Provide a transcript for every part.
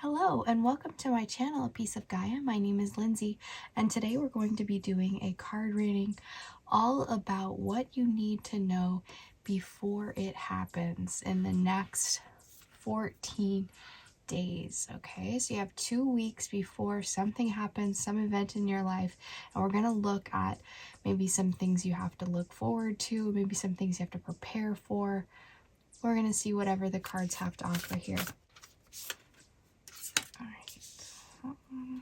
Hello and welcome to my channel, A Piece of Gaia. My name is Lindsay and today we're going to be doing a card reading all about what you need to know before it happens in the next 14 days. Okay, so you have 2 weeks before something happens, some event in your life, and we're going to look at maybe some things you have to look forward to, maybe some things you have to prepare for. We're going to see whatever the cards have to offer here. All right.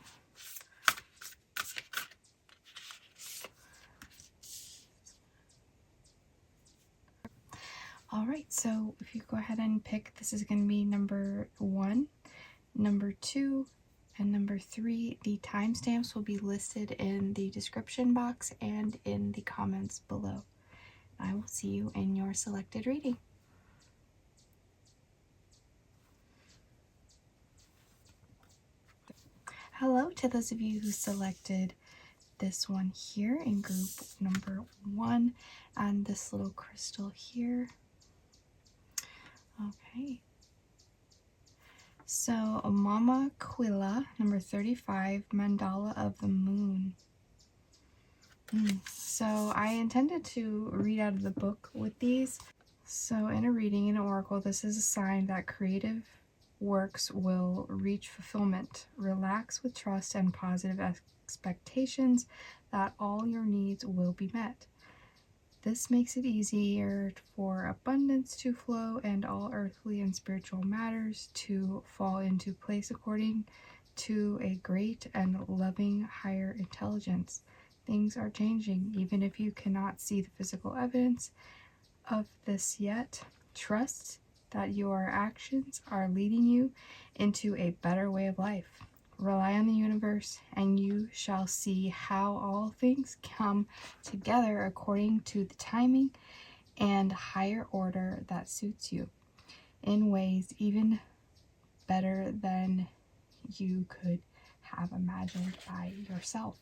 All right, so if you go ahead and pick, this is going to be number 1, number 2, and number 3. The timestamps will be listed in the description box and in the comments below. I will see you in your selected reading. Hello to those of you who selected this one here in group number 1 and this little crystal here. Okay. So, Mama Quilla, number 35, Mandala of the Moon. So, I intended to read out of the book with these. So, in a reading, in an oracle, this is a sign that creative works will reach fulfillment. Relax with trust and positive expectations that all your needs will be met. This makes it easier for abundance to flow and all earthly and spiritual matters to fall into place according to a great and loving higher intelligence. Things are changing, even if you cannot see the physical evidence of this yet. Trust that your actions are leading you into a better way of life. Rely on the universe, and you shall see how all things come together according to the timing and higher order that suits you, in ways even better than you could have imagined by yourself.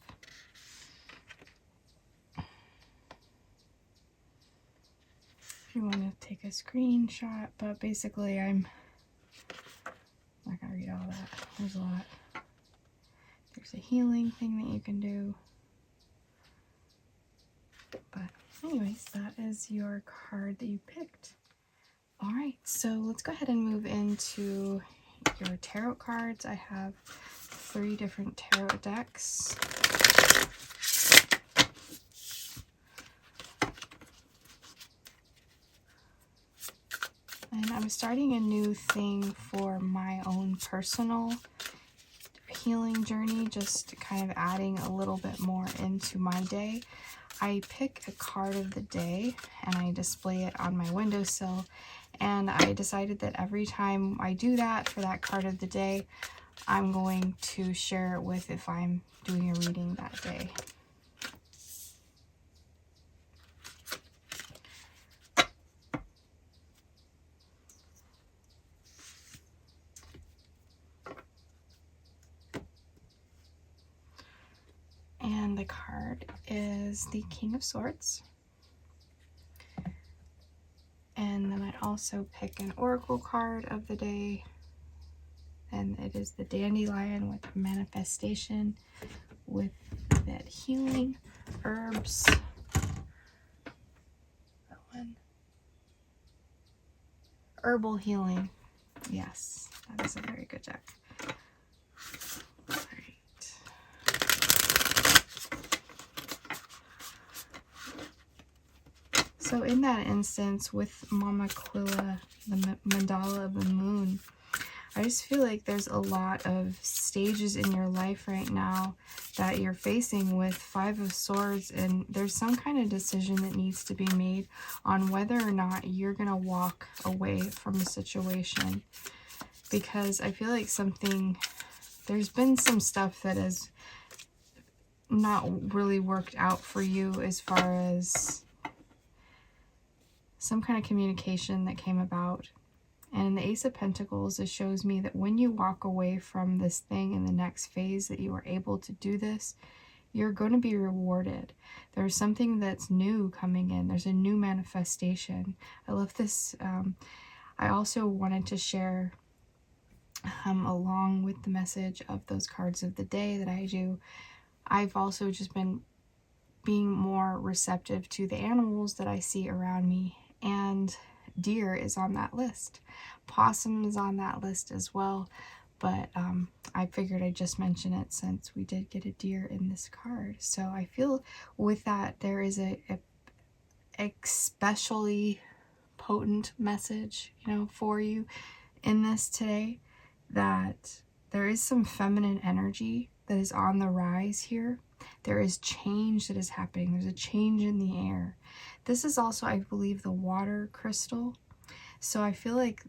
If you want to take a screenshot, but basically I'm not going to read all that. There's a lot. There's a healing thing that you can do. But anyways, that is your card that you picked. All right, so let's go ahead and move into your tarot cards. I have 3 different tarot decks. And I'm starting a new thing for my own personal healing journey, just kind of adding a little bit more into my day. I pick a card of the day and I display it on my windowsill, and I decided that every time I do that for that card of the day, I'm going to share it with if I'm doing a reading that day. And the card is the King of Swords. And then I also pick an oracle card of the day, and it is the Dandelion with manifestation, with that healing, herbs. That one. Herbal healing. Yes, that is a very good deck. So in that instance, with Mama Quilla, the Mandala of the Moon, I just feel like there's a lot of stages in your life right now that you're facing with 5 of Swords, and there's some kind of decision that needs to be made on whether or not you're going to walk away from a situation. Because I feel like there's been some stuff that has not really worked out for you as far as some kind of communication that came about. And in the Ace of Pentacles, it shows me that when you walk away from this thing in the next phase, that you are able to do this, you're going to be rewarded. There's something that's new coming in. There's a new manifestation. I love this. I also wanted to share come along with the message of those cards of the day that I do. I've also just been being more receptive to the animals that I see around me, and deer is on that list. Possum is on that list as well, but I figured I'd just mention it since we did get a deer in this card. So I feel with that there is a especially potent message, for you in this today, that there is some feminine energy that is on the rise here. There is change that is happening. There's a change in the air. This is also, I believe, the water crystal. So I feel like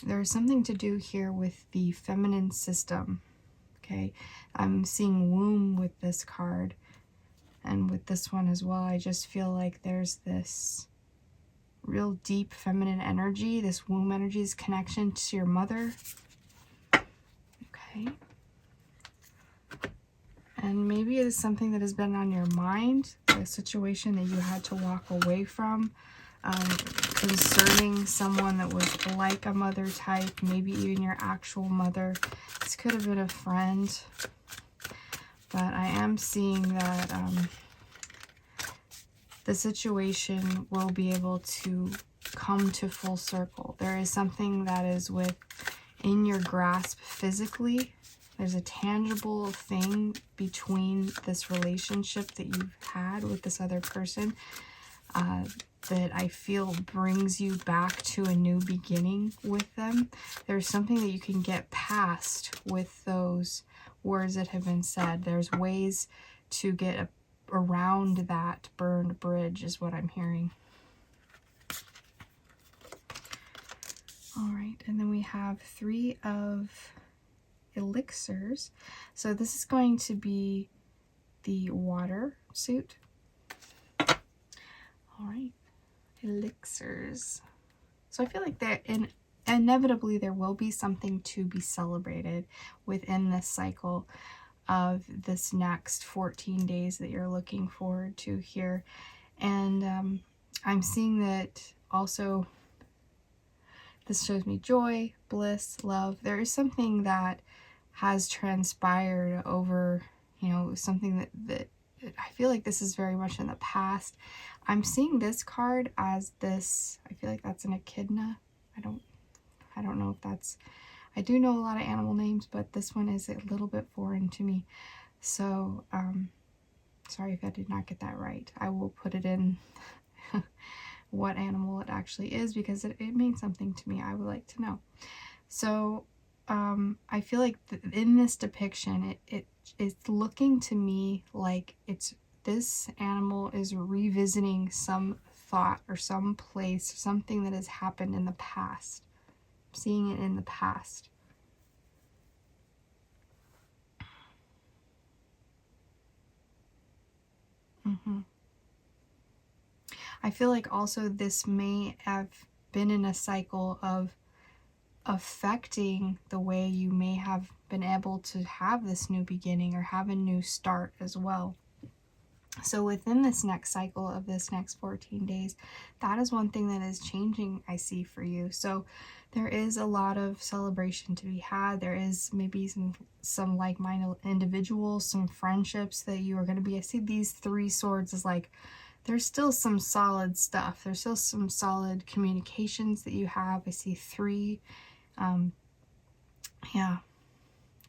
there's something to do here with the feminine system. Okay, I'm seeing womb with this card, and with this one as well. I just feel like there's this real deep feminine energy, this womb energy, this connection to your mother. Okay. And maybe it is something that has been on your mind, a situation that you had to walk away from, concerning someone that was like a mother type, maybe even your actual mother. This could have been a friend, but I am seeing that the situation will be able to come to full circle. There is something that is within your grasp physically. There's a tangible thing between this relationship that you've had with this other person that I feel brings you back to a new beginning with them. There's something that you can get past with those words that have been said. There's ways to get around that burned bridge is what I'm hearing. All right, and then we have 3 of elixirs. So this is going to be the water suit. All right, elixirs. So I feel like that inevitably there will be something to be celebrated within this cycle of this next 14 days that you're looking forward to here. And I'm seeing that also this shows me joy, bliss, love. There is something that has transpired over, something that I feel like this is very much in the past. I'm seeing this card as this, I feel like that's an echidna. I don't know if that's, I do know a lot of animal names, but this one is a little bit foreign to me. So, sorry if I did not get that right. I will put it in what animal it actually is, because it means something to me. I would like to know. So, I feel like in this depiction, it's looking to me like this animal is revisiting some thought or some place, something that has happened in the past. I'm seeing it in the past. I feel like also this may have been in a cycle of affecting the way you may have been able to have this new beginning or have a new start as well. So within this next cycle of this next 14 days, that is one thing that is changing, I see, for you. So there is a lot of celebration to be had. There is maybe some like-minded individuals, some friendships that you are going to be. I see these 3 swords as like, there's still some solid stuff. There's still some solid communications that you have. I see 3,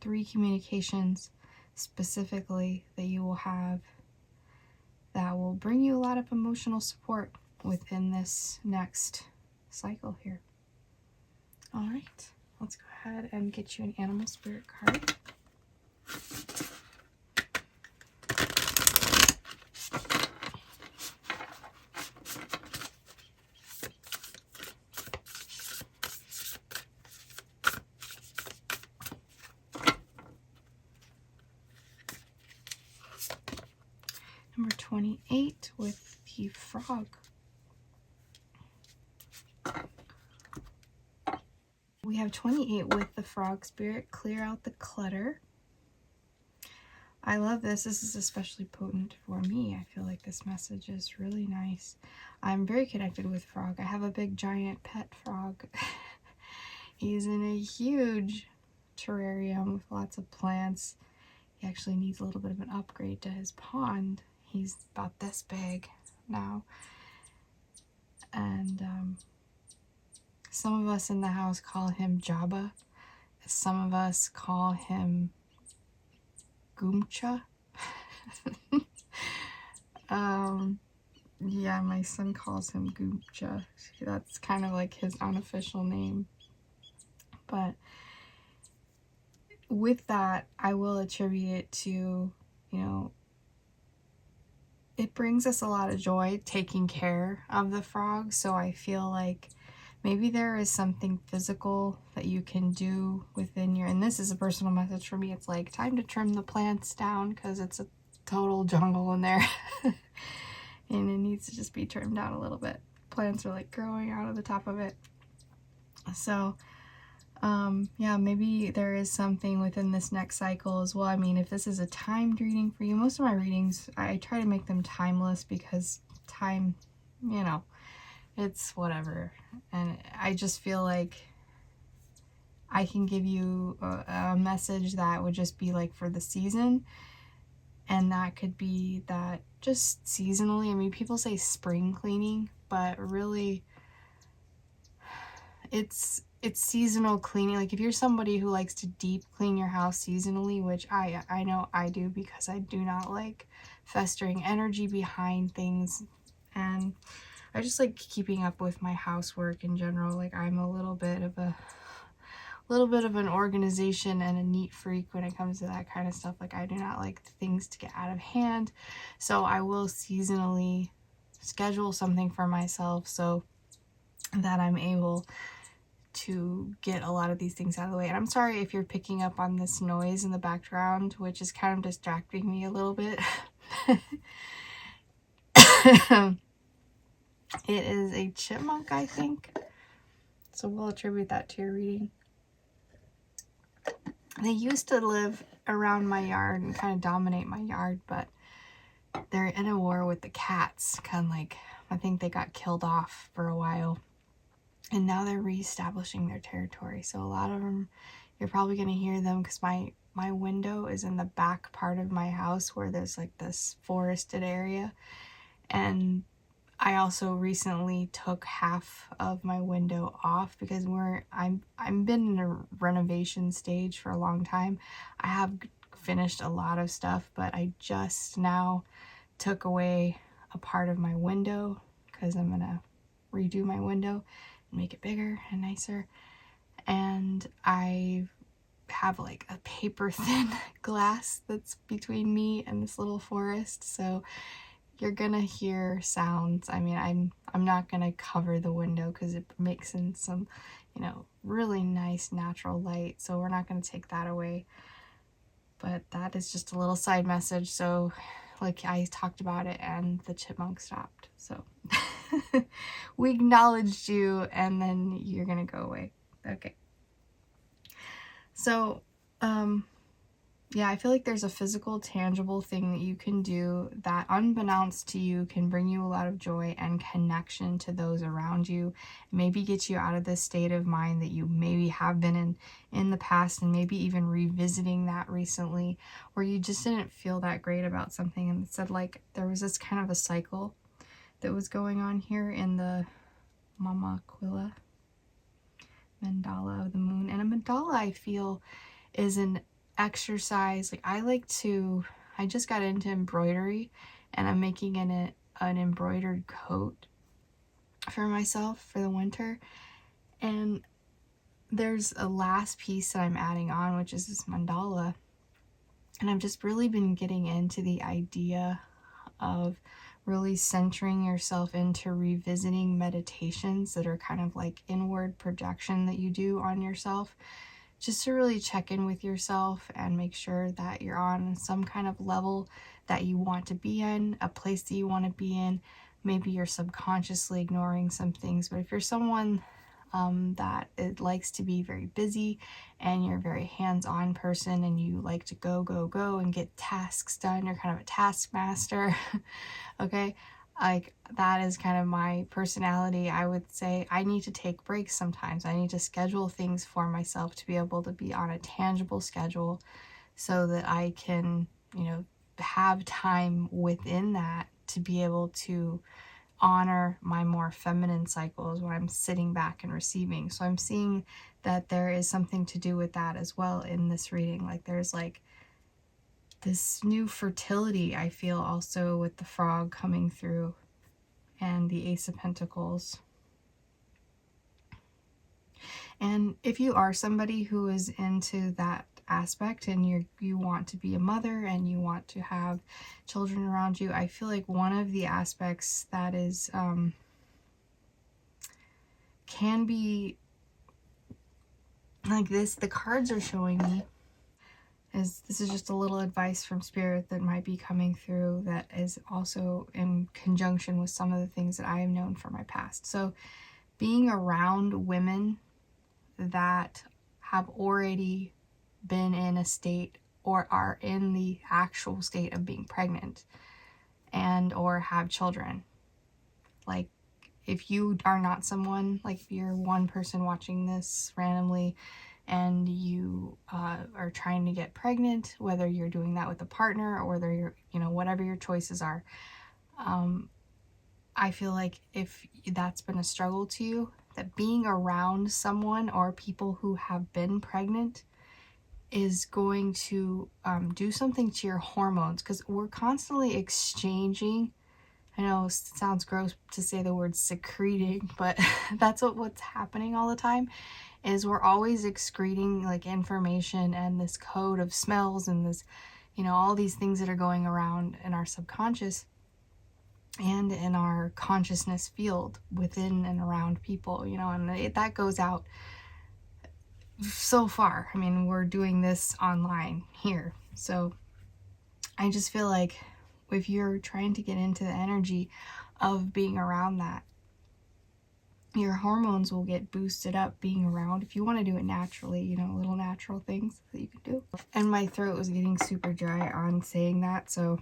3 communications specifically that you will have that will bring you a lot of emotional support within this next cycle here. All right, let's go ahead and get you an animal spirit card. Number 28 with the frog. We have 28 with the frog spirit. Clear out the clutter. I love this. This is especially potent for me. I feel like this message is really nice. I'm very connected with frog. I have a big giant pet frog. He's in a huge terrarium with lots of plants. He actually needs a little bit of an upgrade to his pond. He's about this big now. And some of us in the house call him Jabba. Some of us call him Goomcha. Yeah, my son calls him Goomcha. That's kind of like his unofficial name. But with that, I will attribute it to, you know, it brings us a lot of joy taking care of the frogs. So I feel like maybe there is something physical that you can do within your, and this is a personal message for me. It's like time to trim the plants down because it's a total jungle in there. And it needs to just be trimmed down a little bit. Plants are like growing out of the top of it. So yeah, maybe there is something within this next cycle as well. I mean, if this is a timed reading for you, most of my readings, I try to make them timeless because time, you know, it's whatever. And I just feel like I can give you a message that would just be like for the season. And that could be that just seasonally. I mean, people say spring cleaning, but really it's seasonal cleaning. Like if you're somebody who likes to deep clean your house seasonally, which I know I do because I do not like festering energy behind things, and I just like keeping up with my housework in general. Like I'm a little bit of an organization and a neat freak when it comes to that kind of stuff. Like I do not like things to get out of hand, so I will seasonally schedule something for myself so that I'm able to get a lot of these things out of the way. And I'm sorry if you're picking up on this noise in the background, which is kind of distracting me a little bit. It is a chipmunk, I think, so we'll attribute that to your reading. They used to live around my yard and kind of dominate my yard, but they're in a war with the cats. Kind of like, I think they got killed off for a while. And now they're reestablishing their territory. So a lot of them, you're probably going to hear them because my window is in the back part of my house where there's like this forested area. And I also recently took half of my window off because I've been in a renovation stage for a long time. I have finished a lot of stuff, but I just now took away a part of my window because I'm going to redo my window and make it bigger and nicer. And I have like a paper thin glass that's between me and this little forest, so you're gonna hear sounds. I mean, I'm not gonna cover the window because it makes in some, you know, really nice natural light, so we're not gonna take that away. But that is just a little side message. So like I talked about it and the chipmunk stopped, so we acknowledged you and then you're gonna go away. Okay, so yeah, I feel like there's a physical, tangible thing that you can do that, unbeknownst to you, can bring you a lot of joy and connection to those around you. Maybe get you out of this state of mind that you maybe have been in the past, and maybe even revisiting that recently, where you just didn't feel that great about something. And it said like there was this kind of a cycle that was going on here in the Mama Aquila mandala of the moon. And a mandala, I feel, is an exercise. Like I just got into embroidery, and I'm making an embroidered coat for myself for the winter. And there's a last piece that I'm adding on, which is this mandala. And I've just really been getting into the idea of really centering yourself into revisiting meditations that are kind of like inward projection that you do on yourself, just to really check in with yourself and make sure that you're on some kind of level that you want to be in, a place that you want to be in. Maybe you're subconsciously ignoring some things, but if you're someone that it likes to be very busy and you're a very hands-on person and you like to go and get tasks done, you're kind of a taskmaster, okay, Like, that is kind of my personality. I would say I need to take breaks sometimes. I need to schedule things for myself to be able to be on a tangible schedule so that I can, you know, have time within that to be able to honor my more feminine cycles when I'm sitting back and receiving. So I'm seeing that there is something to do with that as well in this reading. Like, there's like this new fertility I feel also with the frog coming through and the Ace of Pentacles. And if you are somebody who is into that aspect and you want to be a mother and you want to have children around you, I feel like one of the aspects that is can be like this, the cards are showing me, is this is just a little advice from Spirit that might be coming through that is also in conjunction with some of the things that I have known from my past. So being around women that have already been in a state or are in the actual state of being pregnant and or have children. Like, if you are not someone, like if you're one person watching this randomly and you are trying to get pregnant, whether you're doing that with a partner or whether you're, you know, whatever your choices are, I feel like if that's been a struggle to you, that being around someone or people who have been pregnant is going to do something to your hormones, because we're constantly exchanging. I know it sounds gross to say the word secreting, but that's what's happening all the time, is we're always excreting like information and this code of smells and this, you know, all these things that are going around in our subconscious and in our consciousness field within and around people, you know, and that goes out so far. I mean, we're doing this online here. So I just feel like if you're trying to get into the energy of being around that, your hormones will get boosted up being around. If you want to do it naturally, you know, little natural things that you can do. And my throat was getting super dry on saying that, so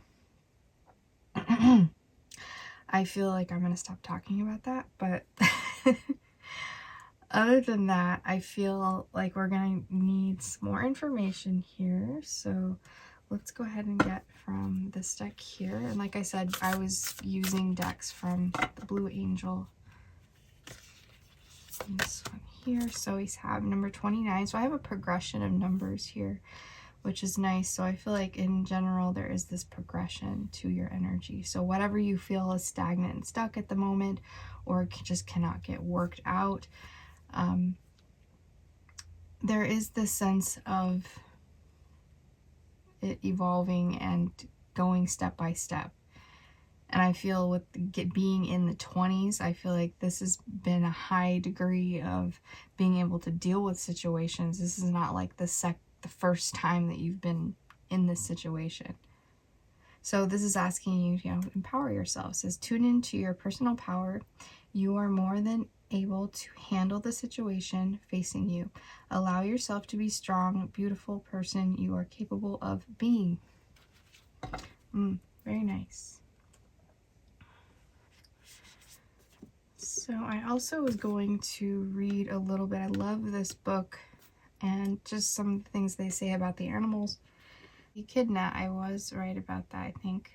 I feel like I'm going to stop talking about that. But other than that, I feel like we're going to need some more information here. So let's go ahead and get from this deck here. And like I said, I was using decks from the Blue Angel. And this one here. So we have number 29. So I have a progression of numbers here, which is nice. So I feel like in general, there is this progression to your energy. So whatever you feel is stagnant and stuck at the moment, or just cannot get worked out, there is this sense of it evolving and going step by step. And I feel with being in the 20s, I feel like this has been a high degree of being able to deal with situations. This is not like the first time that you've been in this situation. So this is asking you, you know, empower yourself. It says, tune into your personal power. You are more than able to handle the situation facing you. Allow yourself to be strong, beautiful person you are capable of being. Very nice. So I also was going to read a little bit. I love this book and just some things they say about the animals. Echidna, I was right about that, I think.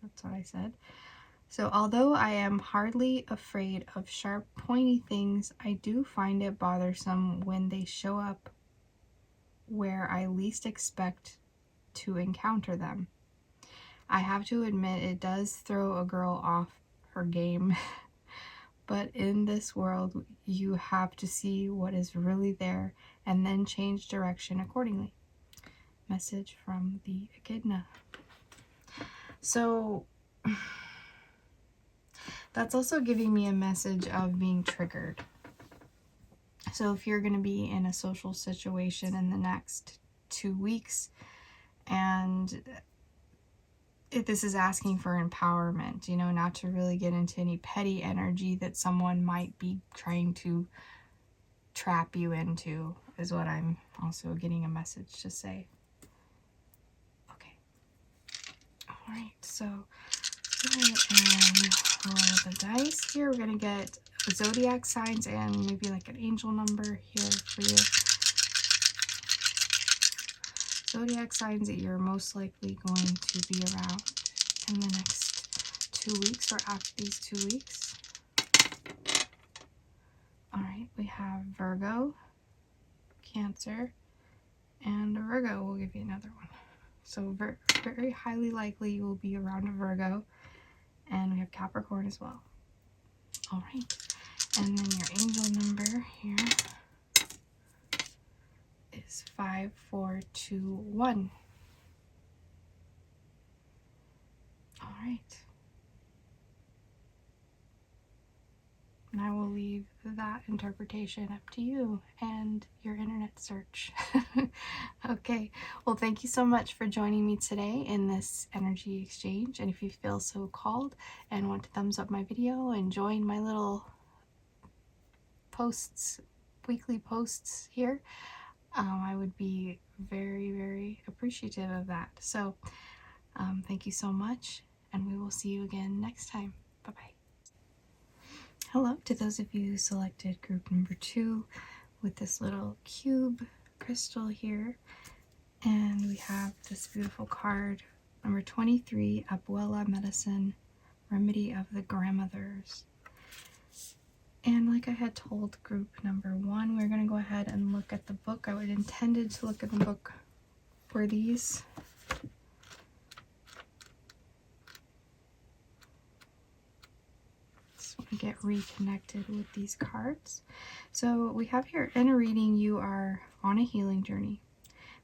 That's what I said. So although I am hardly afraid of sharp, pointy things, I do find it bothersome when they show up where I least expect to encounter them. I have to admit it does throw a girl off her game. But in this world, you have to see what is really there and then change direction accordingly. Message from the Echidna. So that's also giving me a message of being triggered. So if you're going to be in a social situation in the next 2 weeks, and if this is asking for empowerment, you know, not to really get into any petty energy that someone might be trying to trap you into, is what I'm also getting a message to say. Okay. All right, so go ahead and the dice here. We're going to get zodiac signs and maybe like an angel number here for you. Zodiac signs that you're most likely going to be around in the next 2 weeks or after these 2 weeks. All right, we have Virgo, Cancer, and a Virgo. We'll give you another one. So very highly likely you will be around a Virgo. And we have Capricorn as well. All right. And then your angel number here is 5421. All right. And I will leave that interpretation up to you and your internet search. Okay, well, thank you so much for joining me today in this energy exchange. And if you feel so called and want to thumbs up my video and join my little posts, weekly posts here, I would be very, very appreciative of that. So thank you so much, and we will see you again next time. Bye-bye. Hello to those of you who selected group number 2 with this little cube crystal here. And we have this beautiful card, number 23, Abuela Medicine, Remedy of the Grandmothers. And like I had told group number 1, we're going to go ahead and look at the book. I would intended to look at the book for these. Get reconnected with these cards. So we have here in a reading, you are on a healing journey.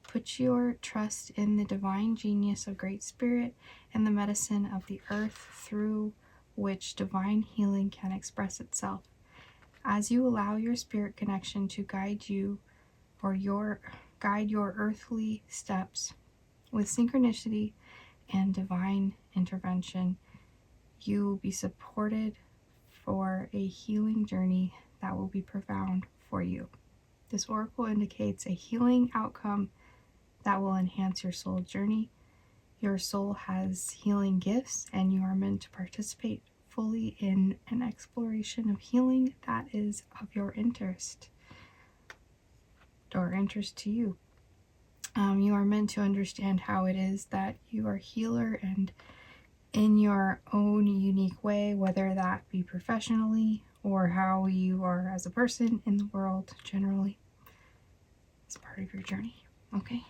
Put your trust in the divine genius of Great Spirit and the medicine of the earth through which divine healing can express itself. As you allow your spirit connection to guide you or guide your earthly steps with synchronicity and divine intervention, you will be supported for a healing journey that will be profound for you. This oracle indicates a healing outcome that will enhance your soul journey. Your soul has healing gifts, and you are meant to participate fully in an exploration of healing that is of your interest or interest to you. You are meant to understand how it is that you are a healer and in your own unique way, whether that be professionally or how you are as a person in the world generally. It's part of your journey, okay?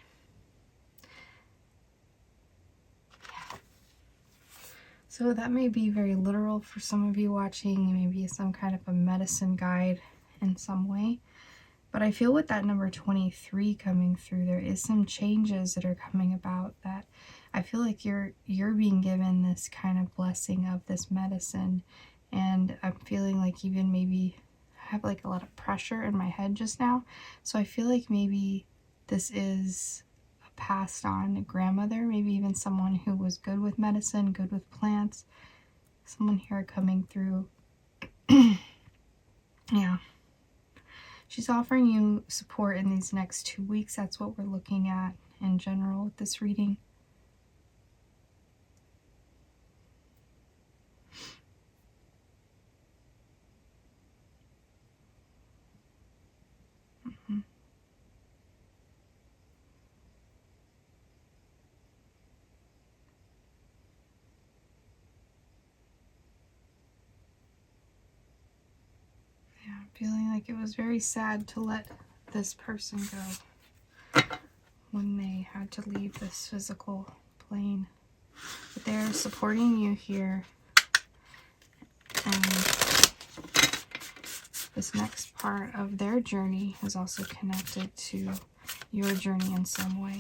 Yeah. So that may be very literal for some of you watching, maybe some kind of a medicine guide in some way. But I feel with that number 23 coming through, there is some changes that are coming about that I feel like you're being given this kind of blessing of this medicine. And I'm feeling like even maybe I have like a lot of pressure in my head just now. So I feel like maybe this is a passed on grandmother, maybe even someone who was good with medicine, good with plants. Someone here coming through. Yeah. She's offering you support in these next 2 weeks. That's what we're looking at in general with this reading. Feeling like it was very sad to let this person go when they had to leave this physical plane. But they're supporting you here. And this next part of their journey is also connected to your journey in some way.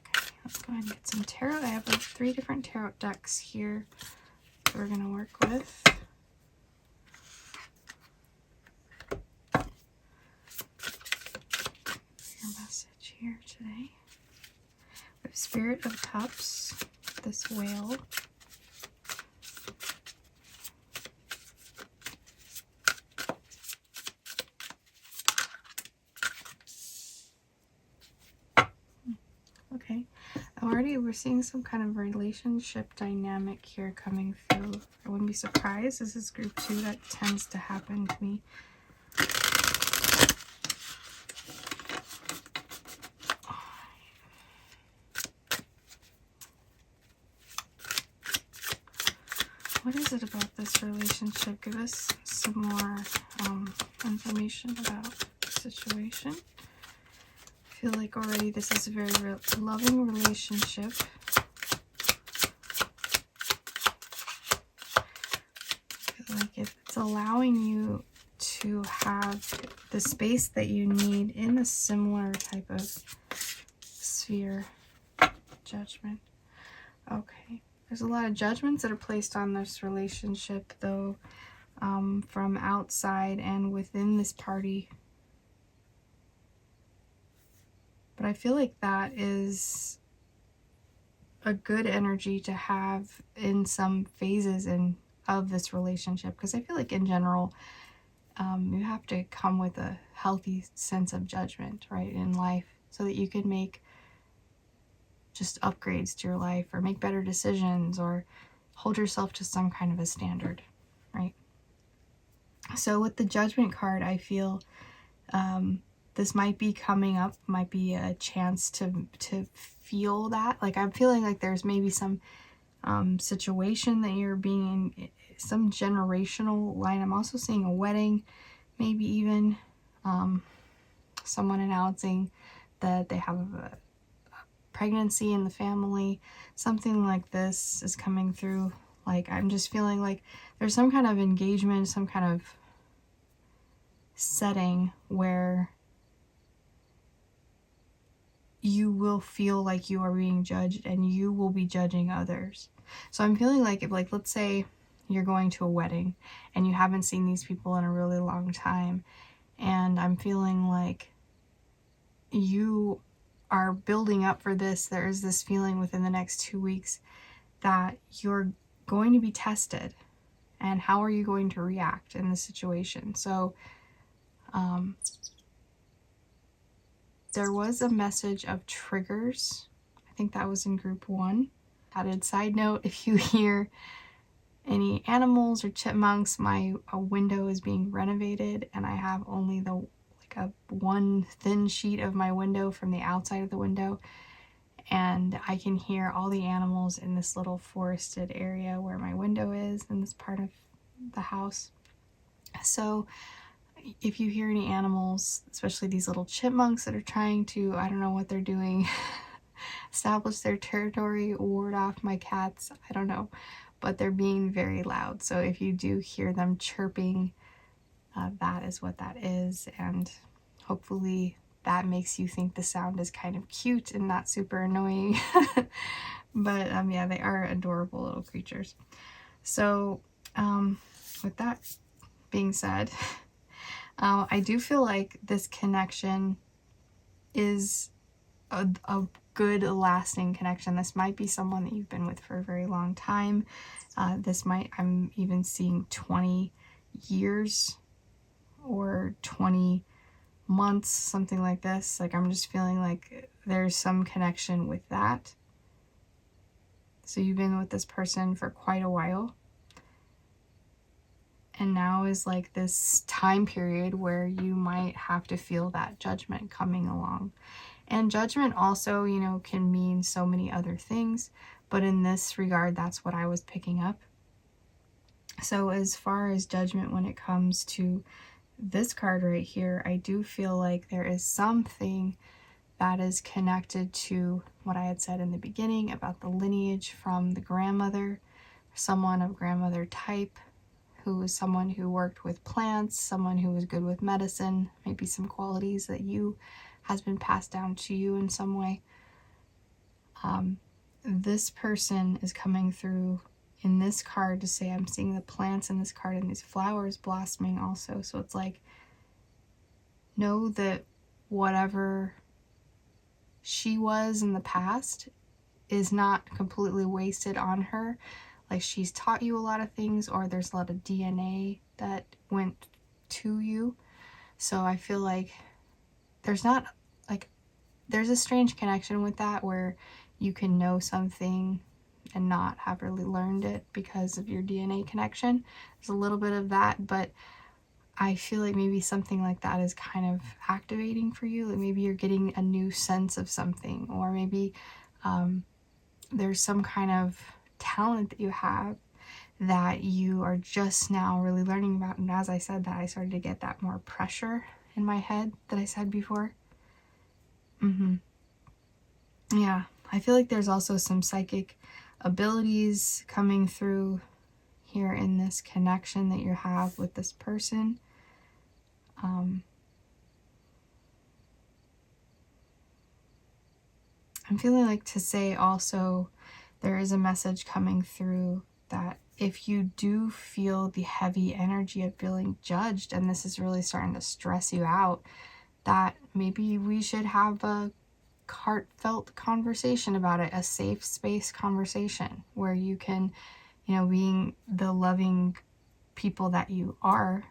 Okay, let's go ahead and get some tarot. I have like 3 different tarot decks here that we're going to work with. Here today. We have Spirit of Cups, this whale. Okay, Already we're seeing some kind of relationship dynamic here coming through. I wouldn't be surprised. This is group 2. That tends to happen to me. What is it about this relationship? Give us some more information about the situation. I feel like already this is a very loving relationship. I feel like it's allowing you to have the space that you need in a similar type of sphere. Judgment. Okay. There's a lot of judgments that are placed on this relationship, though, from outside and within this party. But I feel like that is a good energy to have in some phases of this relationship, because I feel like in general, you have to come with a healthy sense of judgment, right, in life, so that you can make just upgrades to your life or make better decisions or hold yourself to some kind of a standard, right? So with the Judgment card, I feel this might be coming up, might be a chance to feel that. Like I'm feeling like there's maybe some situation that you're being in, some generational line. I'm also seeing a wedding, maybe even someone announcing that they have a pregnancy in the family. Something like this is coming through. Like I'm just feeling like there's some kind of engagement, some kind of setting where you will feel like you are being judged and you will be judging others. So I'm feeling like if, like, let's say you're going to a wedding and you haven't seen these people in a really long time, and I'm feeling like you are building up for this. There is this feeling within the next 2 weeks that you're going to be tested, and how are you going to react in the situation? So there was a message of triggers. I think that was in group 1. Added side note, if you hear any animals or chipmunks, my window is being renovated and I have only one thin sheet of my window from the outside of the window, and I can hear all the animals in this little forested area where my window is in this part of the house. So if you hear any animals, especially these little chipmunks that are trying to, I don't know what they're doing, establish their territory, ward off my cats, I don't know, but they're being very loud. So if you do hear them chirping, that is what that is, and hopefully that makes you think the sound is kind of cute and not super annoying. But yeah, they are adorable little creatures. So with that being said, I do feel like this connection is a good lasting connection. This might be someone that you've been with for a very long time. I'm even seeing 20 years or 20 months, something like this. Like I'm just feeling like there's some connection with that. So you've been with this person for quite a while, and now is like this time period where you might have to feel that judgment coming along. And judgment also, you know, can mean so many other things, but in this regard, that's what I was picking up. So as far as judgment, when it comes to this card right here, I do feel like there is something that is connected to what I had said in the beginning about the lineage from the grandmother, someone of grandmother type, who was someone who worked with plants, someone who was good with medicine, maybe some qualities that has been passed down to you in some way. This person is coming through in this card to say, I'm seeing the plants in this card and these flowers blossoming also. So it's like, know that whatever she was in the past is not completely wasted on her. Like she's taught you a lot of things, or there's a lot of DNA that went to you. So I feel like there's a strange connection with that, where you can know something and not have really learned it because of your DNA connection. There's a little bit of that, but I feel like maybe something like that is kind of activating for you. Like maybe you're getting a new sense of something, or maybe there's some kind of talent that you have that you are just now really learning about. And as I said that, I started to get that more pressure in my head that I said before. Yeah, I feel like there's also some psychic abilities coming through here in this connection that you have with this person. I'm feeling like to say also there is a message coming through that if you do feel the heavy energy of feeling judged and this is really starting to stress you out, that maybe we should have a heartfelt conversation about it, a safe space conversation where you can, being the loving people that you are,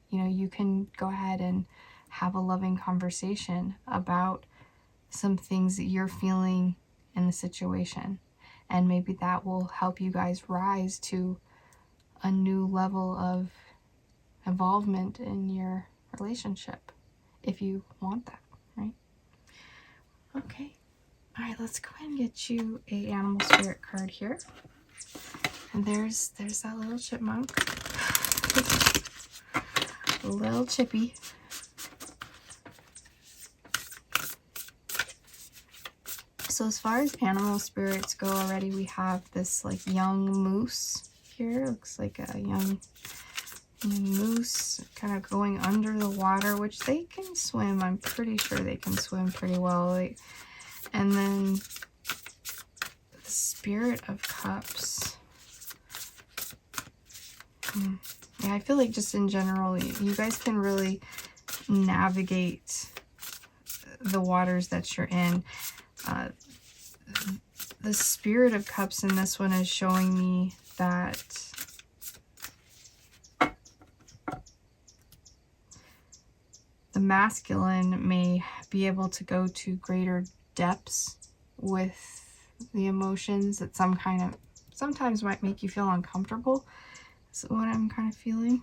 you can go ahead and have a loving conversation about some things that you're feeling in the situation. And maybe that will help you guys rise to a new level of involvement in your relationship, if you want that, right? Okay. All right, let's go ahead and get you a animal spirit card here. And there's that little chipmunk. Little chippy. So as far as animal spirits go already, we have this like young moose here. Looks like a young moose kind of going under the water, which they can swim. I'm pretty sure they can swim pretty well. And then the Spirit of Cups. Yeah, I feel like just in general, you guys can really navigate the waters that you're in. The Spirit of Cups in this one is showing me that the masculine may be able to go to greater depths with the emotions that sometimes might make you feel uncomfortable. That's what I'm kind of feeling.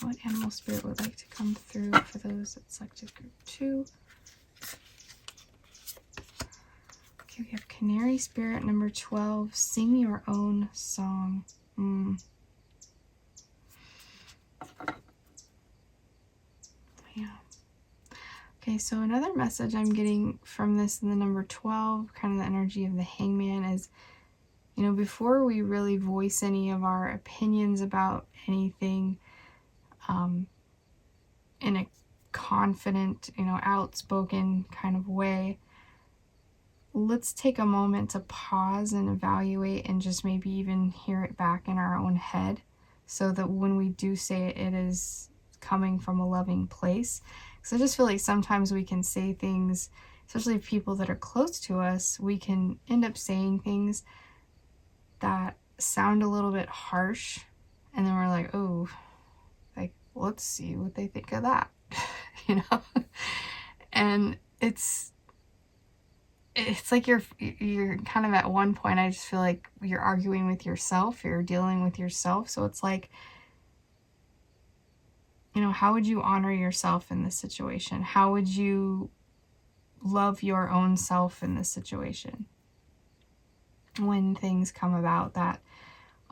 What animal spirit would like to come through for those that selected group 2? Okay, we have Canary Spirit number 12. Sing your own song. Yeah. Okay, so another message I'm getting from this in the number 12, kind of the energy of the Hangman, is, before we really voice any of our opinions about anything, in a confident, outspoken kind of way, let's take a moment to pause and evaluate and just maybe even hear it back in our own head so that when we do say it, it is coming from a loving place. Because I just feel like sometimes we can say things, especially people that are close to us, we can end up saying things that sound a little bit harsh, and then we're like, oh, let's see what they think of that, and it's like you're kind of at one point, I just feel like you're arguing with yourself, you're dealing with yourself. So it's like, how would you honor yourself in this situation? How would you love your own self in this situation when things come about that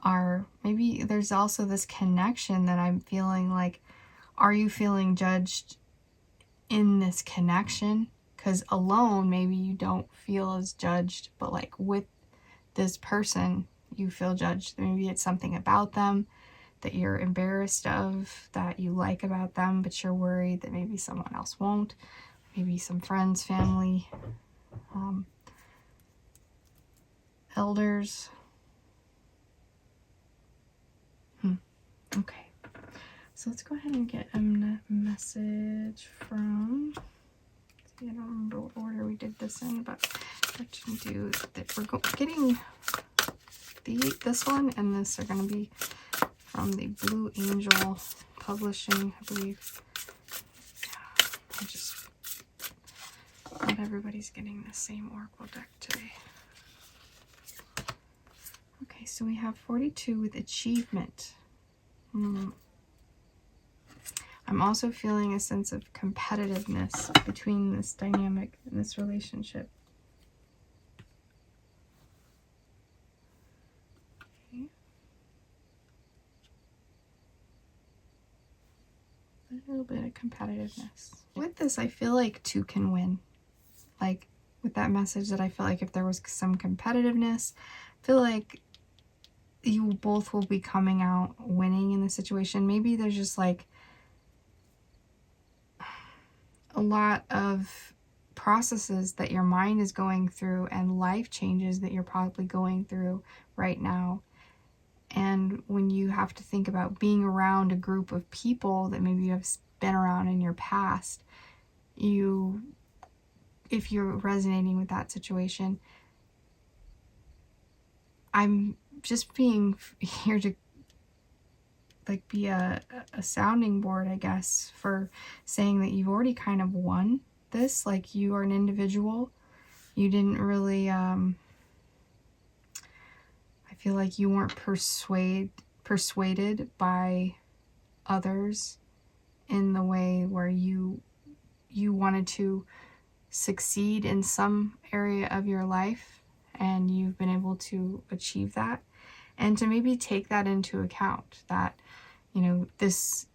are, maybe there's also this connection that I'm feeling like, are you feeling judged in this connection? Because alone, maybe you don't feel as judged, but like with this person, you feel judged. Maybe it's something about them that you're embarrassed of, that you like about them, but you're worried that maybe someone else won't. Maybe some friends, family, elders. Okay, so let's go ahead and get a message from, I don't remember what order we did this in, but let's do that. We're getting this one and this are going to be from the Blue Angel Publishing, I believe. Not everybody's getting the same oracle deck today. Okay, so we have 42 with achievement. I'm also feeling a sense of competitiveness between this dynamic and this relationship. Okay. A little bit of competitiveness. With this, I feel like two can win. Like with that message that I feel like if there was some competitiveness, I feel like you both will be coming out winning in the situation. Maybe there's just like a lot of processes that your mind is going through and life changes that you're probably going through right now. And when you have to think about being around a group of people that maybe you have been around in your past, if you're resonating with that situation, I'm just being here to like be a sounding board, I guess, for saying that you've already kind of won this. Like you are an individual. You didn't really, I feel like you weren't persuaded by others in the way where you wanted to succeed in some area of your life, and you've been able to achieve that. And to maybe take that into account, that, you know, this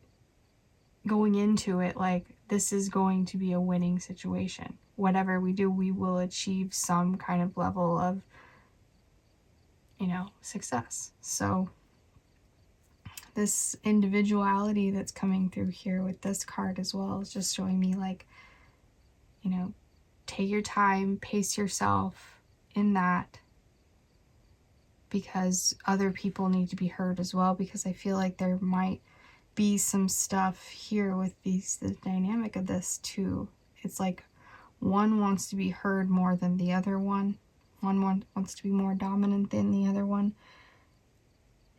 going into it, like this is going to be a winning situation. Whatever we do, we will achieve some kind of level of, you know, success. So this individuality that's coming through here with this card as well is just showing me like, you know, take your time, pace yourself in that, because other people need to be heard as well, because I feel like there might be some stuff here with the dynamic of this too. It's like one wants to be heard more than the other one. One wants to be more dominant than the other one.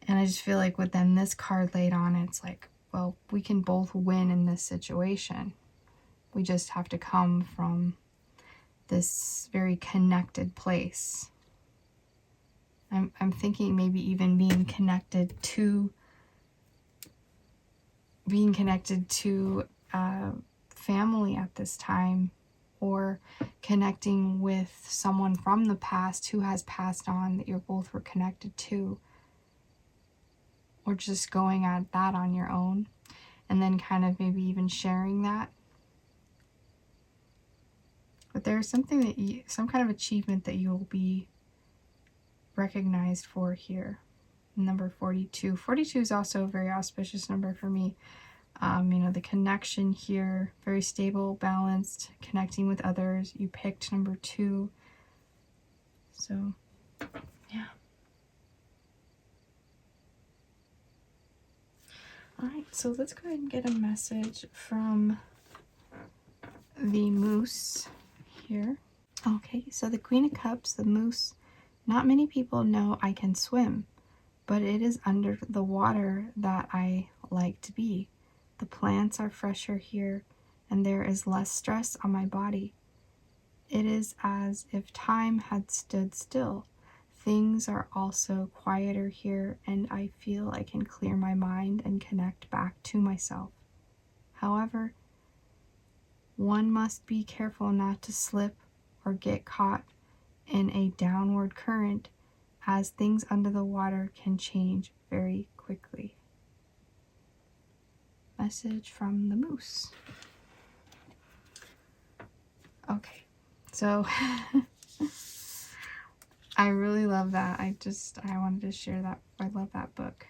And I just feel like with then this card laid on, it's like, well, we can both win in this situation. We just have to come from this very connected place. I'm thinking maybe even being connected to family at this time, or connecting with someone from the past who has passed on that you're both were connected to, or just going at that on your own and then kind of maybe even sharing that. But there's something that some kind of achievement that you'll be recognized for here. Number 42. 42 is also a very auspicious number for me. You know, the connection here, very stable, balanced, connecting with others. You picked number 2. So, yeah. Alright, so let's go ahead and get a message from the moose here. Okay, so the Queen of Cups, the moose. Not many people know I can swim, but it is under the water that I like to be. The plants are fresher here, and there is less stress on my body. It is as if time had stood still. Things are also quieter here, and I feel I can clear my mind and connect back to myself. However, one must be careful not to slip or get caught in a downward current, as things under the water can change very quickly. Message from the moose. Okay, so I really love that. I wanted to share that. I love that book.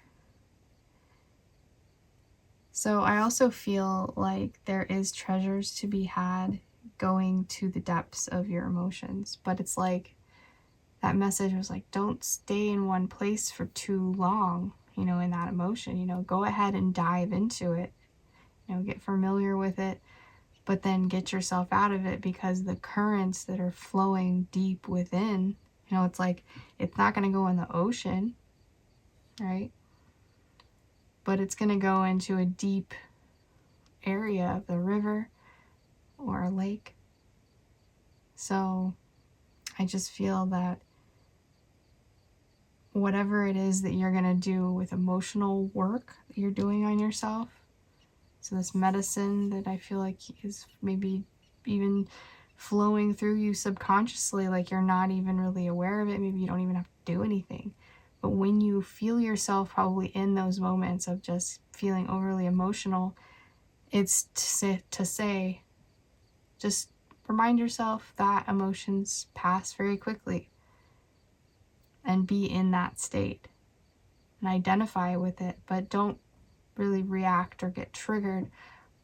So I also feel like there is treasures to be had going to the depths of your emotions, but it's like that message was like, don't stay in one place for too long, you know, in that emotion. You know, go ahead and dive into it, you know, get familiar with it, but then get yourself out of it, because the currents that are flowing deep within, you know, it's like, it's not going to go in the ocean, right? But it's going to go into a deep area of the river or a lake. So I just feel that whatever it is that you're going to do with emotional work that you're doing on yourself, so this medicine that I feel like is maybe even flowing through you subconsciously, like you're not even really aware of it, maybe you don't even have to do anything. But when you feel yourself probably in those moments of just feeling overly emotional, it's to say, just remind yourself that emotions pass very quickly, and be in that state and identify with it, but don't really react or get triggered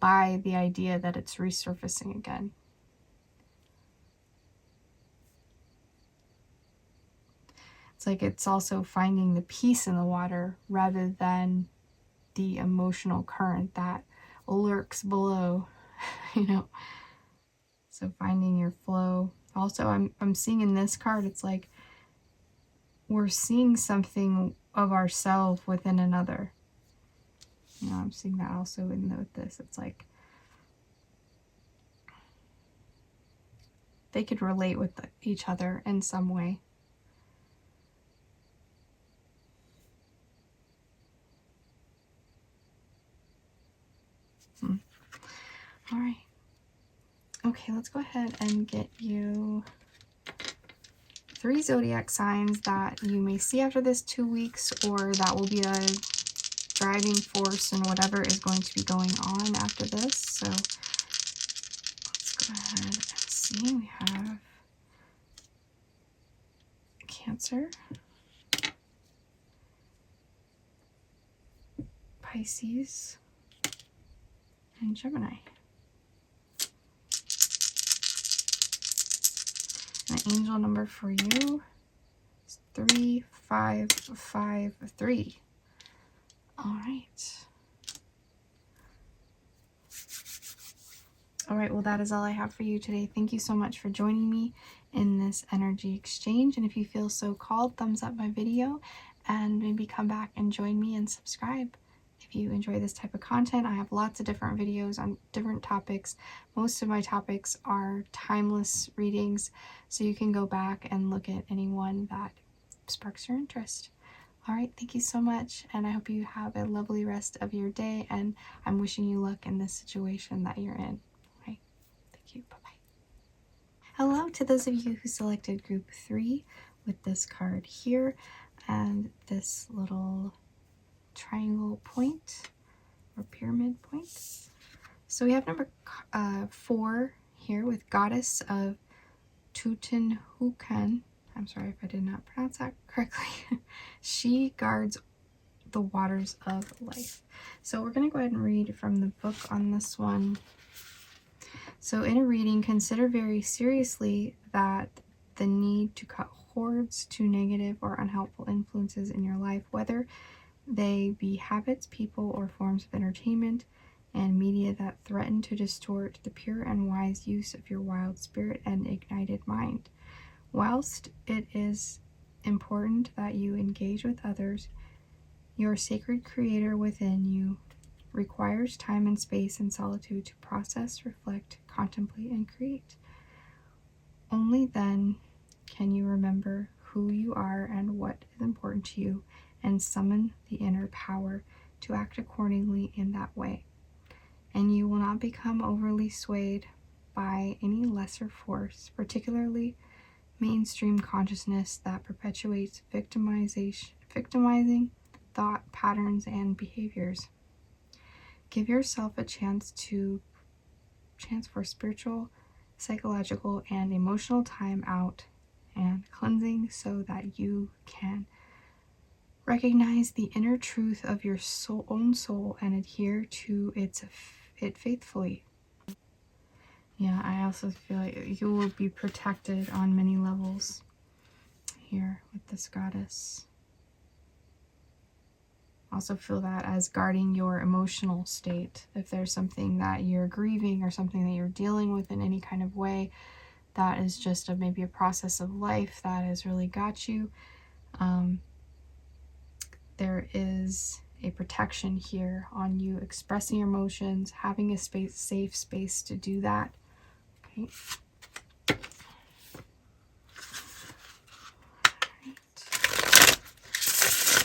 by the idea that it's resurfacing again. It's like it's also finding the peace in the water rather than the emotional current that lurks below, you know. So finding your flow. Also, I'm seeing in this card, it's like we're seeing something of ourselves within another. You know, I'm seeing that also with this. It's like they could relate with each other in some way. All right. Okay, let's go ahead and get you 3 zodiac signs that you may see after this 2 weeks, or that will be a driving force in whatever is going to be going on after this. So let's go ahead and see. We have Cancer, Pisces, and Gemini. And the angel number for you is 3553. All right. All right, well, that is all I have for you today. Thank you so much for joining me in this energy exchange. And if you feel so called, thumbs up my video and maybe come back and join me and subscribe. If you enjoy this type of content, I have lots of different videos on different topics. Most of my topics are timeless readings, so you can go back and look at any one that sparks your interest. All right, thank you so much, and I hope you have a lovely rest of your day, and I'm wishing you luck in this situation that you're in. Thank you. Bye-bye. Hello to those of you who selected group 3 with this card here and this little triangle point or pyramid point. So we have number 4 here with Goddess of Tutenhukan. I'm sorry if I did not pronounce that correctly. She guards the waters of life. So we're going to go ahead and read from the book on this one. So in a reading, consider very seriously that the need to cut cords to negative or unhelpful influences in your life, whether they be habits, people, or forms of entertainment and media that threaten to distort the pure and wise use of your wild spirit and ignited mind. Whilst it is important that you engage with others, your sacred creator within you requires time and space and solitude to process, reflect, contemplate, and create. Only then can you remember who you are and what is important to you, and summon the inner power to act accordingly in that way. And you will not become overly swayed by any lesser force, particularly mainstream consciousness that perpetuates victimizing thought patterns and behaviors. Give yourself a chance for spiritual, psychological, and emotional time out and cleansing so that you can recognize the inner truth of your own soul and adhere to it faithfully. Yeah, I also feel like you will be protected on many levels here with this goddess. Also feel that as guarding your emotional state. If there's something that you're grieving or something that you're dealing with in any kind of way that is just maybe a process of life that has really got you, there is a protection here on you expressing your emotions, having a safe space to do that. Okay.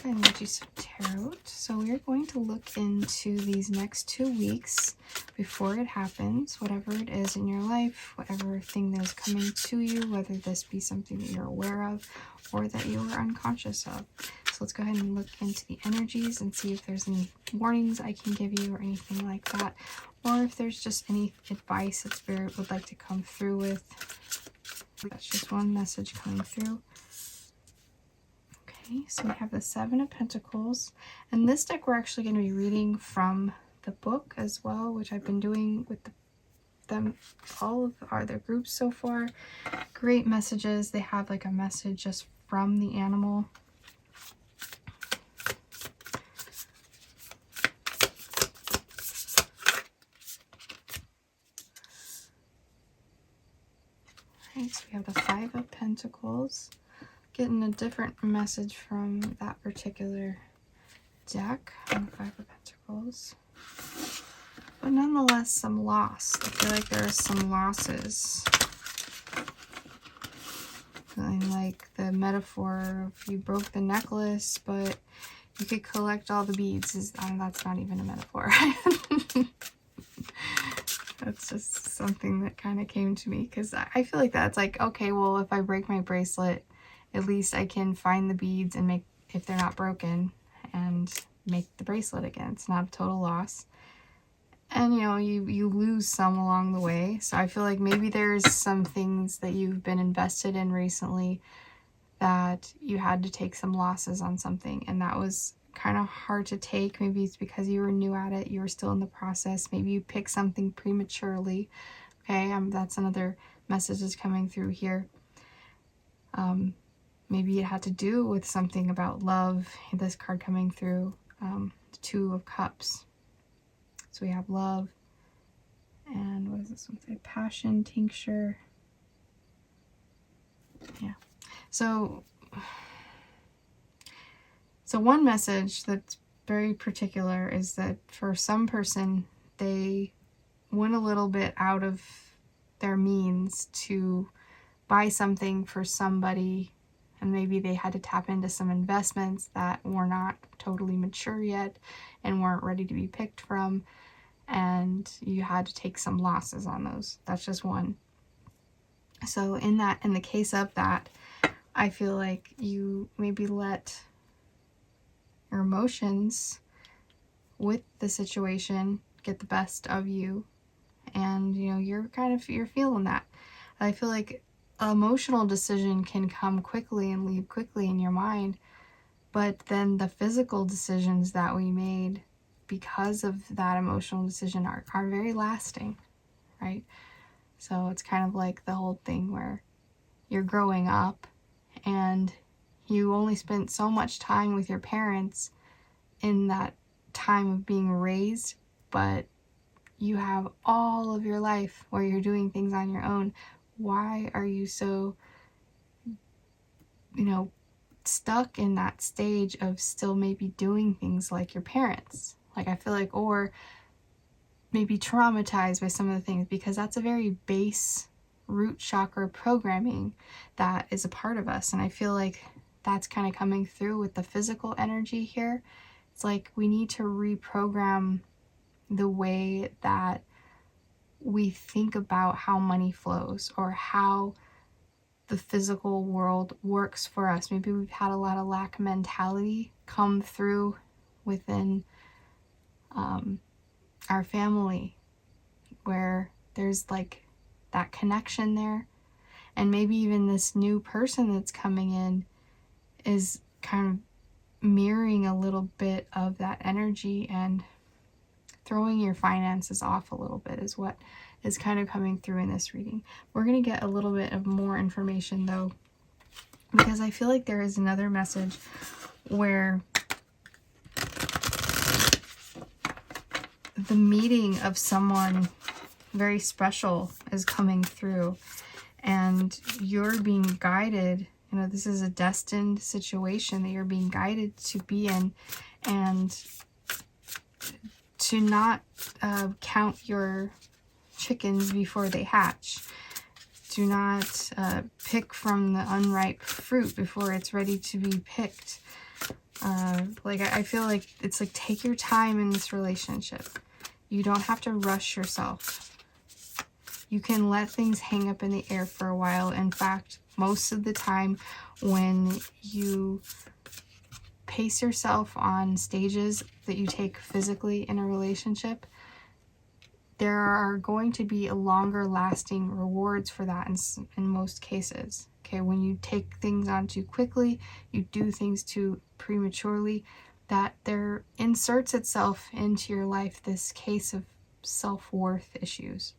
Energy Tarot. So we're going to look into these next 2 weeks before it happens, whatever it is in your life, whatever thing that is coming to you, whether this be something that you're aware of or that you are unconscious of. So let's go ahead and look into the energies and see if there's any warnings I can give you or anything like that, or if there's just any advice that Spirit would like to come through with. That's just one message coming through. Okay, so we have the Seven of Pentacles, and this deck we're actually going to be reading from the book as well, which I've been doing with them, all of their groups so far. Great messages. They have like a message just from the animal. Alright, so we have the Five of Pentacles. Getting a different message from that particular deck on the Five of Pentacles. But nonetheless, some loss. I feel like there are some losses. Feeling like the metaphor of you broke the necklace, but you could collect all the beads. That's not even a metaphor. That's just something that kind of came to me, because I feel like that's like, okay, well, if I break my bracelet, at least I can find the beads and make, if they're not broken, and make the bracelet again. It's not a total loss. And you know, you lose some along the way. So I feel like maybe there's some things that you've been invested in recently that you had to take some losses on something, and that was kind of hard to take. Maybe it's because you were new at it, you were still in the process, maybe you picked something prematurely. Okay, that's another message that's coming through here. Maybe it had to do with something about love. This card coming through, the Two of Cups. So we have love, and what is this one say? Passion, tincture. Yeah. So one message that's very particular is that for some person, they went a little bit out of their means to buy something for somebody, and maybe they had to tap into some investments that were not totally mature yet and weren't ready to be picked from, and you had to take some losses on those. That's just one. So in the case of that, I feel like you maybe let your emotions with the situation get the best of you, and you know, you're feeling that. I feel like an emotional decision can come quickly and leave quickly in your mind, but then the physical decisions that we made because of that emotional decision are very lasting, right? So it's kind of like the whole thing where you're growing up and you only spent so much time with your parents in that time of being raised, but you have all of your life where you're doing things on your own. Why are you so, stuck in that stage of still maybe doing things like your parents? Like, I feel like, or maybe traumatized by some of the things, because that's a very base root chakra programming that is a part of us. And I feel like that's kind of coming through with the physical energy here. It's like we need to reprogram the way that we think about how money flows or how the physical world works for us. Maybe we've had a lot of lack mentality come through within our family, where there's like that connection there, and maybe even this new person that's coming in is kind of mirroring a little bit of that energy and throwing your finances off a little bit is what is kind of coming through in this reading. We're going to get a little bit of more information though, because I feel like there is another message where the meeting of someone very special is coming through, and you're being guided. This is a destined situation that you're being guided to be in, and to not count your chickens before they hatch. Do not pick from the unripe fruit before it's ready to be picked. Like, I feel like it's like, take your time in this relationship. You don't have to rush yourself. You can let things hang up in the air for a while. In fact, most of the time when you pace yourself on stages that you take physically in a relationship, there are going to be longer lasting rewards for that in most cases. Okay, when you take things on too quickly, you do things too prematurely, that there inserts itself into your life this case of self-worth issues,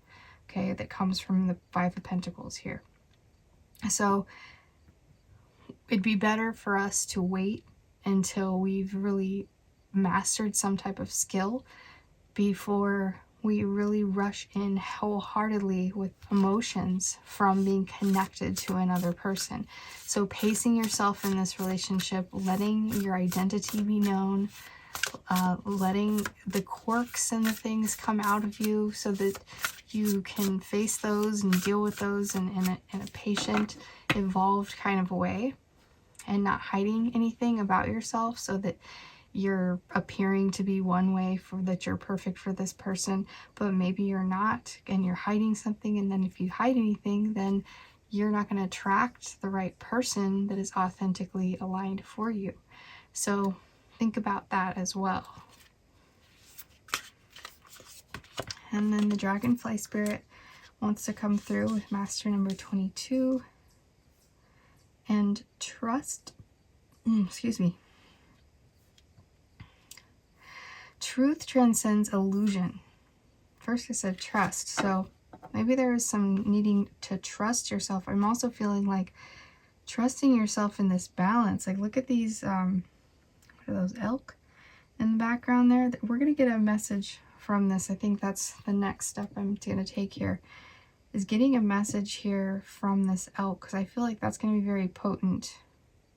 okay, that comes from the Five of Pentacles here. So it'd be better for us to wait until we've really mastered some type of skill before we really rush in wholeheartedly with emotions from being connected to another person. So pacing yourself in this relationship, letting your identity be known, letting the quirks and the things come out of you so that you can face those and deal with those in a patient, evolved kind of way, and not hiding anything about yourself so that you're appearing to be one way for that you're perfect for this person, but maybe you're not, and you're hiding something. And then if you hide anything, then you're not going to attract the right person that is authentically aligned for you. So think about that as well. And then the Dragonfly Spirit wants to come through with Master number 22 and trust. Excuse me. Truth transcends illusion. First I said trust, so maybe there is some needing to trust yourself. I'm also feeling like trusting yourself in this balance. Like, look at these, what are those, elk in the background there? We're going to get a message from this. I think that's the next step I'm going to take here, is getting a message here from this elk, because I feel like that's going to be very potent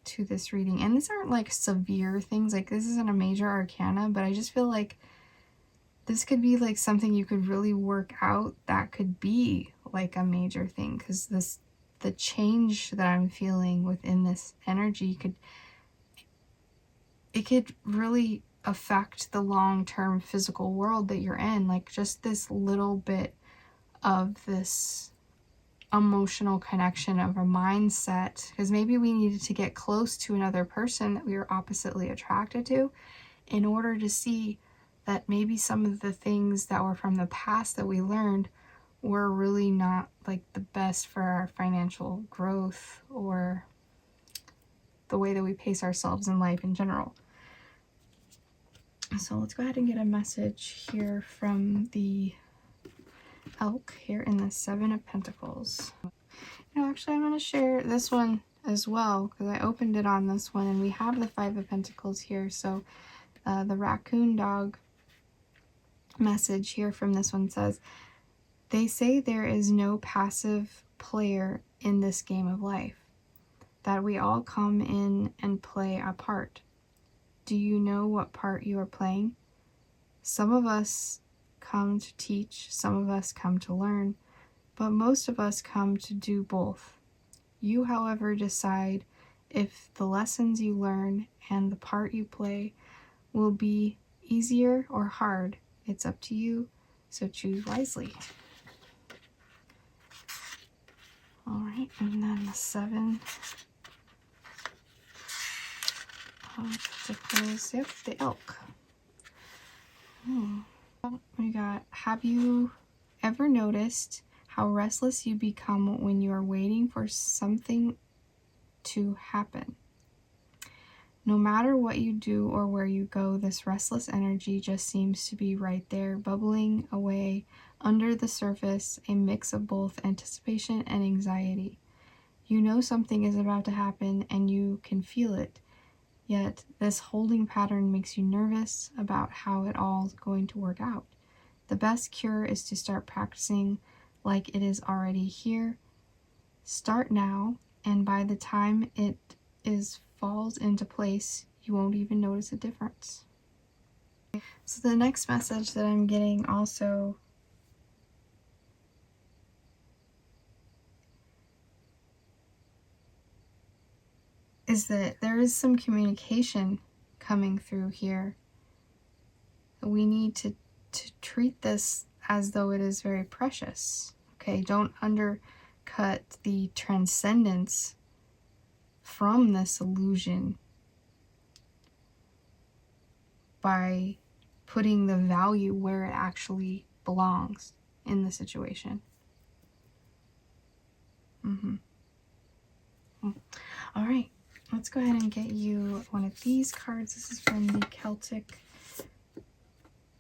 to this reading. And these aren't like severe things, like this isn't a major arcana, but I just feel like this could be like something you could really work out that could be like a major thing, because the change that I'm feeling within this energy could really affect the long-term physical world that you're in. Like, just this little bit of this emotional connection of a mindset, because maybe we needed to get close to another person that we were oppositely attracted to in order to see that maybe some of the things that were from the past that we learned were really not like the best for our financial growth or the way that we pace ourselves in life in general. So let's go ahead and get a message here from the elk here in the Seven of Pentacles. Actually, I'm going to share this one as well, because I opened it on this one, and we have the Five of Pentacles here. So the raccoon dog message here from this one says, they say there is no passive player in this game of life, that we all come in and play a part. Do you know what part you are playing? Some of us come to teach, some of us come to learn, but most of us come to do both. You, however, decide if the lessons you learn and the part you play will be easier or hard. It's up to you, so choose wisely. Alright, and then the Seven of Pentacles. Yep, the elk. We got, have you ever noticed how restless you become when you are waiting for something to happen? No matter what you do or where you go, this restless energy just seems to be right there, bubbling away under the surface, a mix of both anticipation and anxiety. You know something is about to happen and you can feel it, yet this holding pattern makes you nervous about how it all is going to work out. The best cure is to start practicing like it is already here. Start now, and by the time it falls into place, you won't even notice a difference. So the next message that I'm getting also is that there is some communication coming through here. We need to treat this as though it is very precious. Okay, don't undercut the transcendence from this illusion by putting the value where it actually belongs in the situation. All right, let's go ahead and get you one of these cards. This is from the Celtic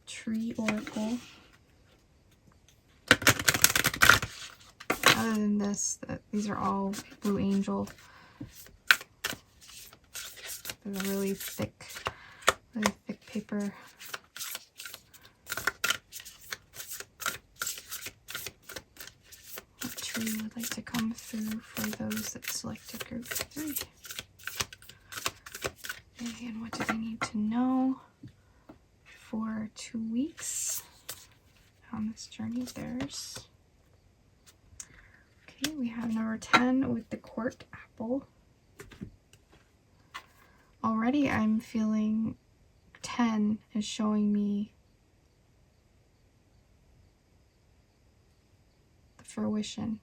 Tree Oracle. Other than this, these are all Blue Angel. They're really thick paper. What tree would like to come through for those that selected group 3? And what do they need to know for 2 weeks on this journey of theirs? Okay, we have number 10 with the court apple. Already I'm feeling 10 is showing me the fruition.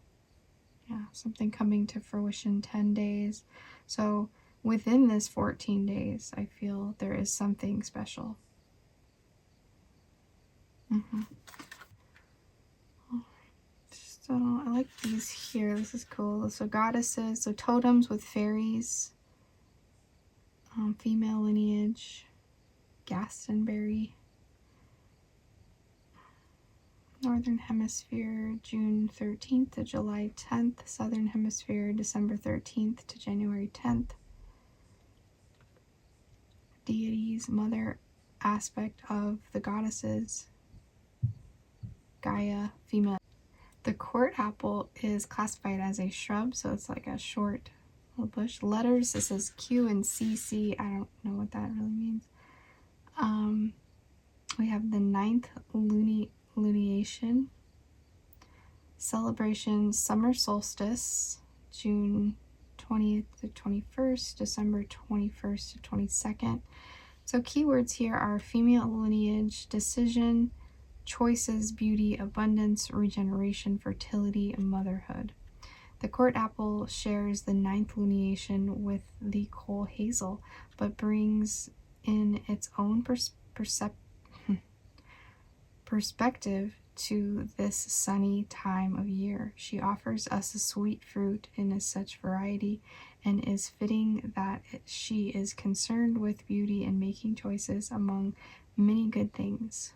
Yeah, something coming to fruition, 10 days. So within this 14 days, I feel there is something special. So I like these here. This is cool. So goddesses, so totems with fairies, female lineage, Glastonbury, Northern Hemisphere, June 13th to July 10th, Southern Hemisphere, December 13th to January 10th. Deities, mother aspect of the goddesses, Gaia, female. The court apple is classified as a shrub, so it's like a short little bush. Letters, this is Q and CC. I don't know what that really means. We have the 9th lunación. Celebration, summer solstice, June 20th to 21st, December 21st to 22nd. So keywords here are female lineage, decision, choices, beauty, abundance, regeneration, fertility, and motherhood. The court apple shares the 9th lunación with the coal hazel, but brings in its own perspective to this sunny time of year. She offers us a sweet fruit in such variety, and is fitting that she is concerned with beauty and making choices among many good things.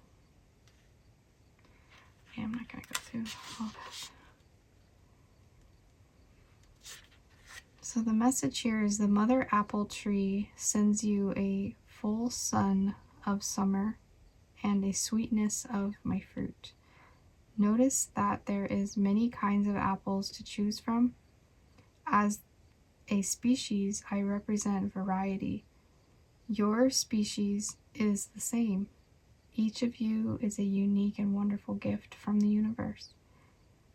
Okay, I'm not going to go through all that. So the message here is the mother apple tree sends you a full sun of summer and a sweetness of my fruit. Notice that there is many kinds of apples to choose from. As a species, I represent variety. Your species is the same. Each of you is a unique and wonderful gift from the universe.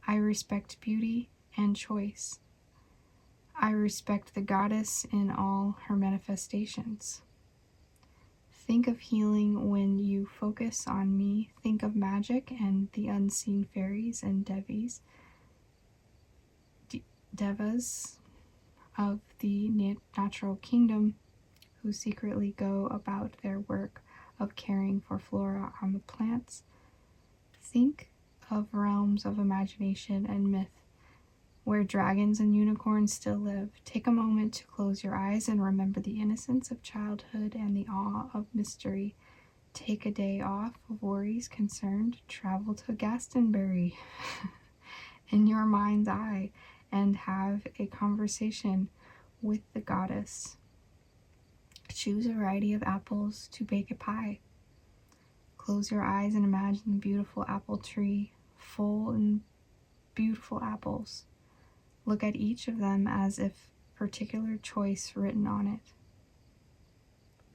I respect beauty and choice. I respect the goddess in all her manifestations. Think of healing when you focus on me. Think of magic and the unseen fairies and devas of the natural kingdom who secretly go about their work of caring for flora on the plants. Think of realms of imagination and myth where dragons and unicorns still live. Take a moment to close your eyes and remember the innocence of childhood and the awe of mystery. Take a day off of worries, concerned. Travel to Glastonbury in your mind's eye and have a conversation with the goddess. Choose a variety of apples to bake a pie. Close your eyes and imagine the beautiful apple tree, full and beautiful apples. Look at each of them as if particular choice written on it.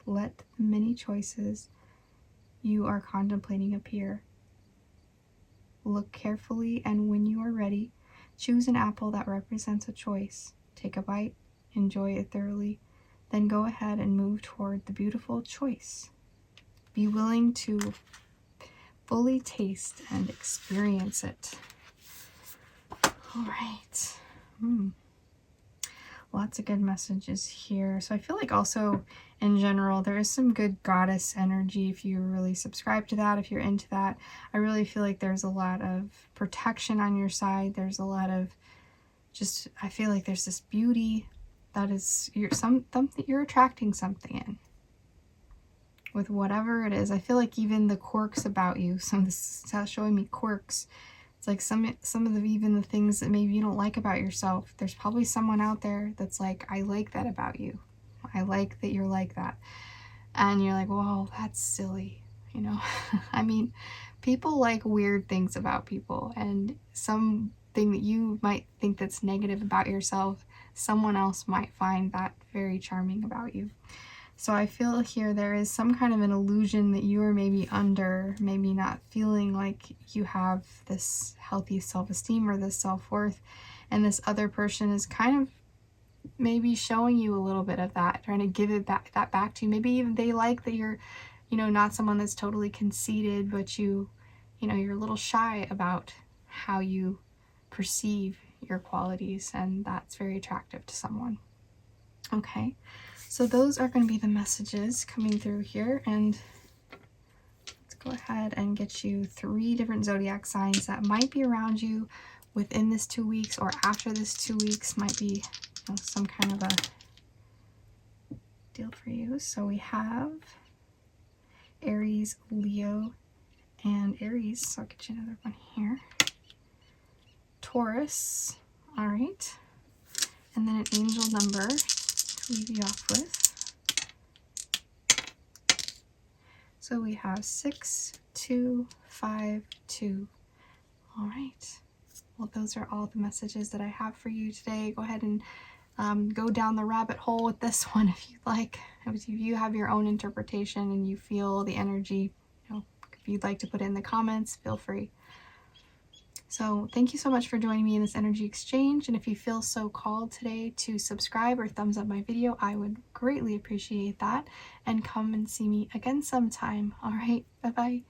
Let the many choices you are contemplating appear. Look carefully, and when you are ready, choose an apple that represents a choice. Take a bite, enjoy it thoroughly, then go ahead and move toward the beautiful choice. Be willing to fully taste and experience it. All right. Lots of good messages here. So I feel like also in general, there is some good goddess energy if you really subscribe to that, if you're into that. I really feel like there's a lot of protection on your side. There's a lot of just, I feel like there's this beauty that is, you're attracting something in. With whatever it is. I feel like even the quirks about you, some of this is showing me quirks. It's like some of the even the things that maybe you don't like about yourself. There's probably someone out there that's like, I like that about you. I like that you're like that. And you're like, whoa, that's silly. You know, I mean, people like weird things about people, and something that you might think that's negative about yourself, someone else might find that very charming about you. So I feel here there is some kind of an illusion that you are maybe under, maybe not feeling like you have this healthy self-esteem or this self-worth, and this other person is kind of maybe showing you a little bit of that, trying to give it back to you. Maybe even they like that you're, you know, not someone that's totally conceited, but you know, you're a little shy about how you perceive your qualities, and that's very attractive to someone. Okay. So those are going to be the messages coming through here, and let's go ahead and get you 3 different zodiac signs that might be around you within this 2 weeks or after this 2 weeks. Might be, you know, some kind of a deal for you. So we have Aries, Leo, and Aries. So I'll get you another one here. Taurus. All right. And then an angel number to leave you off with. So we have 6, 2, 5, 2. All right. Well, those are all the messages that I have for you today. Go ahead and go down the rabbit hole with this one if you'd like. If you have your own interpretation and you feel the energy, you know, if you'd like to put it in the comments, feel free. So thank you so much for joining me in this energy exchange. And if you feel so called today to subscribe or thumbs up my video, I would greatly appreciate that. And come and see me again sometime. All right. Bye-bye.